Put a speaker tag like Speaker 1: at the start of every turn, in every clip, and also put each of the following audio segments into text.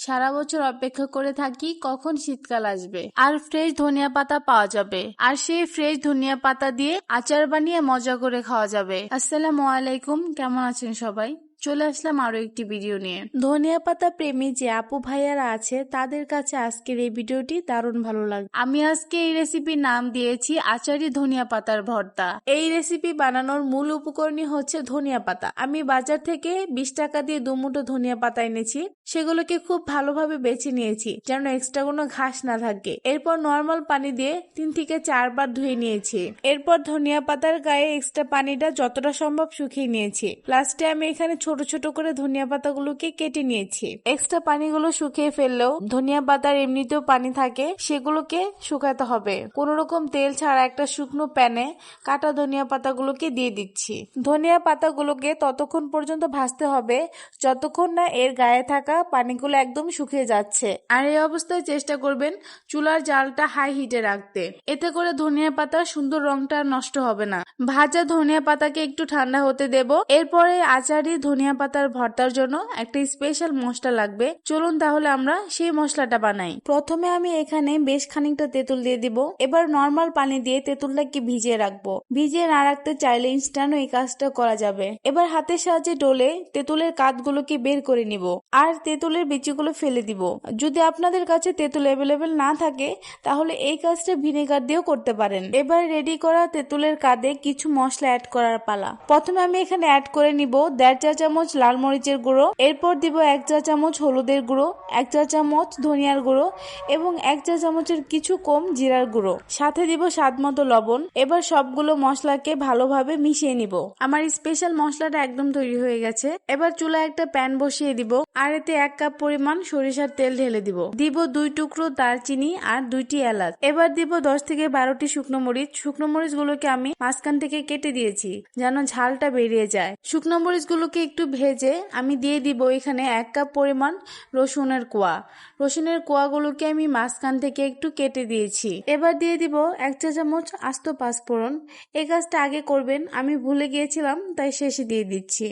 Speaker 1: সারা বছর অপেক্ষা করে থাকি কখন শীতকাল আসবে আর ফ্রেশ ধনিয়া পাতা পাওয়া যাবে, আর সেই ফ্রেশ ধনিয়া পাতা দিয়ে আচার বানিয়ে মজা করে খাওয়া যাবে। আসসালামু আলাইকুম, কেমন আছেন সবাই? চলে আসলাম আরো একটি ভিডিও নিয়ে। ধনিয়া পাতা প্রেমী যে আপু ভাইয়ারা আছে তাদের কাছে আজকের এই ভিডিওটি দারুণ ভালো লাগে। আমি আজকে এই রেসিপির নাম দিয়েছি আচারি ধনিয়া পাতার ভর্তা। এই রেসিপি বানানোর মূল উপকরণই হচ্ছে ধনিয়া পাতা। আমি বাজার থেকে 20 টাকা দিয়ে 2 মুঠো ধনিয়া পাতা এনেছি। সেগুলোকে খুব ভালোভাবে বেছে নিয়েছি যেন এক্সট্রা কোনো ঘাস না থাকে। এরপর নর্মাল পানি দিয়ে 3 থেকে 4 বার ধুয়ে নিয়েছি। এরপর ধনিয়া পাতার গায়ে এক্সট্রা পানিটা যতটা সম্ভব শুকিয়ে নিয়েছি। লাস্টে আমি এখানে ছোট ছোট করে ধনিয়া পাতাগুলোকে কেটে নিয়েছি। এক্সট্রা পানিগুলো শুকিয়ে ফেললেও ধনিয়া পাতার এমনিতেও পানি থাকে, সেগুলোকে শুকাতে হবে। কোন রকম তেল ছাড়া একটা শুকনো প্যানে কাটা ধনিয়া পাতাগুলোকে দিয়ে দিচ্ছি। ধনিয়া পাতাগুলোকে ততক্ষণ পর্যন্ত ভাজতে হবে যতক্ষণ না এর গায়ে থাকা পানিগুলো একদম শুকিয়ে যাচ্ছে। আর এই অবস্থায় চেষ্টা করবেন চুলার জালটা হাই হিটে রাখতে, এতে করে ধনিয়া পাতার সুন্দর রংটা নষ্ট হবে না। ভাজা ধনিয়া পাতাকে একটু ঠান্ডা হতে দেব। এরপরে আচারি ধনিয়া পাতার ভর্তার জন্য একটা স্পেশাল মশলা লাগবে। চলুন তাহলে আমরা সেই মশলাটা বানাই। প্রথমে আমি এখানে বেশ খানিকটা তেঁতুল দিয়ে দিব। এবার নর্মাল পানি দিয়ে তেঁতুলটাকে ভিজিয়ে রাখবো। ভিজিয়ে না রাখতে চাইলে ইনস্ট্যান্ট এই কাজটা করা যাবে। এবার হাতের সাহায্যে ডলে তেঁতুলের কাঠগুলোকে বের করে নিব আর তেঁতুলের বিচিগুলো ফেলে দিব। যদি আপনাদের কাছে তেঁতুল অ্যাভেলেবেল না থাকে তাহলে এই কাজটা ভিনেগার দিয়েও করতে পারেন। এবার রেডি করা তেঁতুলের কাঁধে কিছু মশলা অ্যাড করার পালা। প্রথমে আমি এখানে অ্যাড করে নিব 1.5 চা চামচ লাল মরিচের গুঁড়ো, এরপর দিব 1 চা চামচ হলুদের গুঁড়ো, 1 চা চামচ ধনিয়ার গুঁড়ো এবং 1 চা চামচের কিছু কম জিরার গুঁড়ো, সাথে দিব স্বাদ মতো লবণ। এবার সবগুলো মশলাকে ভালোভাবে মিশিয়ে নিব। আমার স্পেশাল মশলাটা একদম তৈরি হয়ে গেছে। এবার চুলায় একটা প্যান বসিয়ে দিব আর এতে 1 কাপ পরিমাণ সরিষার তেল ঢেলে দিব। দিব 2 টুকরো দারচিনি আর 2টি এলাচ। এবার দিব 10 থেকে 12টি শুকনো মরিচ। শুকনো মরিচ গুলোকে আমি মাঝখান থেকে কেটে দিয়েছি যেন ঝালটা বেরিয়ে যায়। শুকনো মরিচ গুলোকে একটু ভেজে আমি দিয়ে দিব এখানে 1 কাপ পরিমাণ রসুনের কোয়া। রসুনের কোয়াগুলোকে আমি মাঝখান থেকে একটু কেটে দিয়েছি। এবার দিয়ে দিব 1 চা চামচ আস্ত পাঁচফোড়ন। এই কাজটা আগে করবেন, আমি ভুলে গিয়েছিলাম তাই শেষে দিয়ে দিচ্ছি।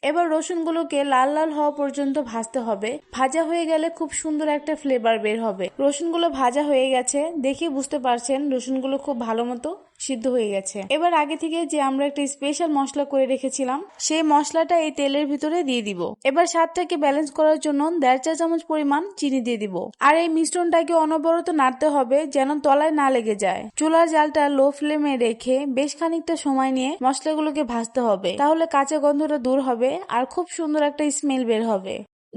Speaker 1: এবার রসুনগুলোকে লাল লাল হওয়া পর্যন্ত ভাজতে হবে। ভাজা হয়ে গেলে খুব সুন্দর একটা ফ্লেভার বের হবে। রসুনগুলো ভাজা হয়ে গেছে, দেখে বুঝতে পারছেন রসুনগুলো খুব ভালো মতো সিদ্ধ হয়ে গেছে। এবার আগে থেকে যে আমরা একটা স্পেশাল মশলা করে রেখেছিলাম সেই মশলাটা এই তেলের ভিতরে দিয়ে দিব। এবার স্বাদটাকে ব্যালেন্স করার জন্য 1.5 চা চামচ পরিমাণ চিনি দিয়ে দিব। আর এই মিশ্রণটাকে অনবরত নাড়তে হবে যেন তলায় না লেগে যায়। চুলার জালটা লো ফ্লেমে রেখে বেশ খানিকটা সময় নিয়ে মশলাগুলোকে ভাজতে হবে, তাহলে কাঁচা গন্ধটা দূর হবে আর খুব সুন্দর একটা স্মেল বের হবে।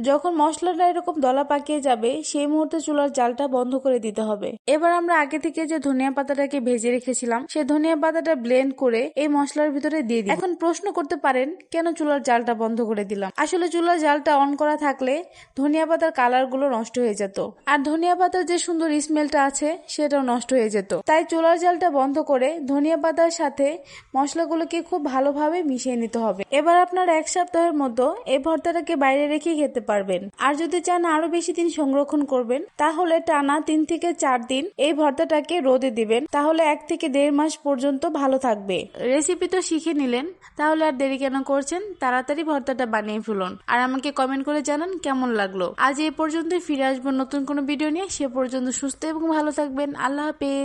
Speaker 1: যখন মশলাটা এরকম দলা পাকিয়ে যাবে সেই মুহূর্তে চুলার জালটা বন্ধ করে দিতে হবে। এবার আমরা আগে থেকে যে ধনিয়া পাতাটাকে ভেজে রেখেছিলাম সেই ধনিয়া পাতাটা ব্লেন্ড করে এই মশলার ভিতরে দিয়ে দিই। এখন প্রশ্ন করতে পারেন কেন চুলার জালটা বন্ধ করে দিলাম। আসলে চুলার জালটা অন করা থাকলে ধনিয়া পাতার কালার গুলো নষ্ট হয়ে যেত আর ধনিয়া পাতার যে সুন্দর স্মেলটা আছে সেটাও নষ্ট হয়ে যেত। তাই চুলার জালটা বন্ধ করে ধনিয়া পাতার সাথে মশলাগুলোকে খুব ভালোভাবে মিশিয়ে নিতে হবে। এবার আপনার 1 সপ্তাহের মতো এই ভর্তাটাকে বাইরে রেখে খেতে পারবেন। আর যদি চান আরো বেশি দিন সংরক্ষণ করবেন তাহলে টানা 3 থেকে 4 দিন এই ভর্তাটাকে রোদে দিবেন, তাহলে 1 থেকে 1.5 মাস পর্যন্ত ভালো থাকবে। রেসিপি তো শিখে নিলেন, তাহলে আর দেরি কেন করছেন, তাড়াতাড়ি ভর্তাটা বানিয়ে ফেলুন আর আমাকে কমেন্ট করে জানান কেমন লাগলো। আজ এই পর্যন্তই, ফিরে আসবো নতুন কোনো ভিডিও নিয়ে। সে পর্যন্ত সুস্থ এবং ভালো থাকবেন। আল্লাহ হাফেজ।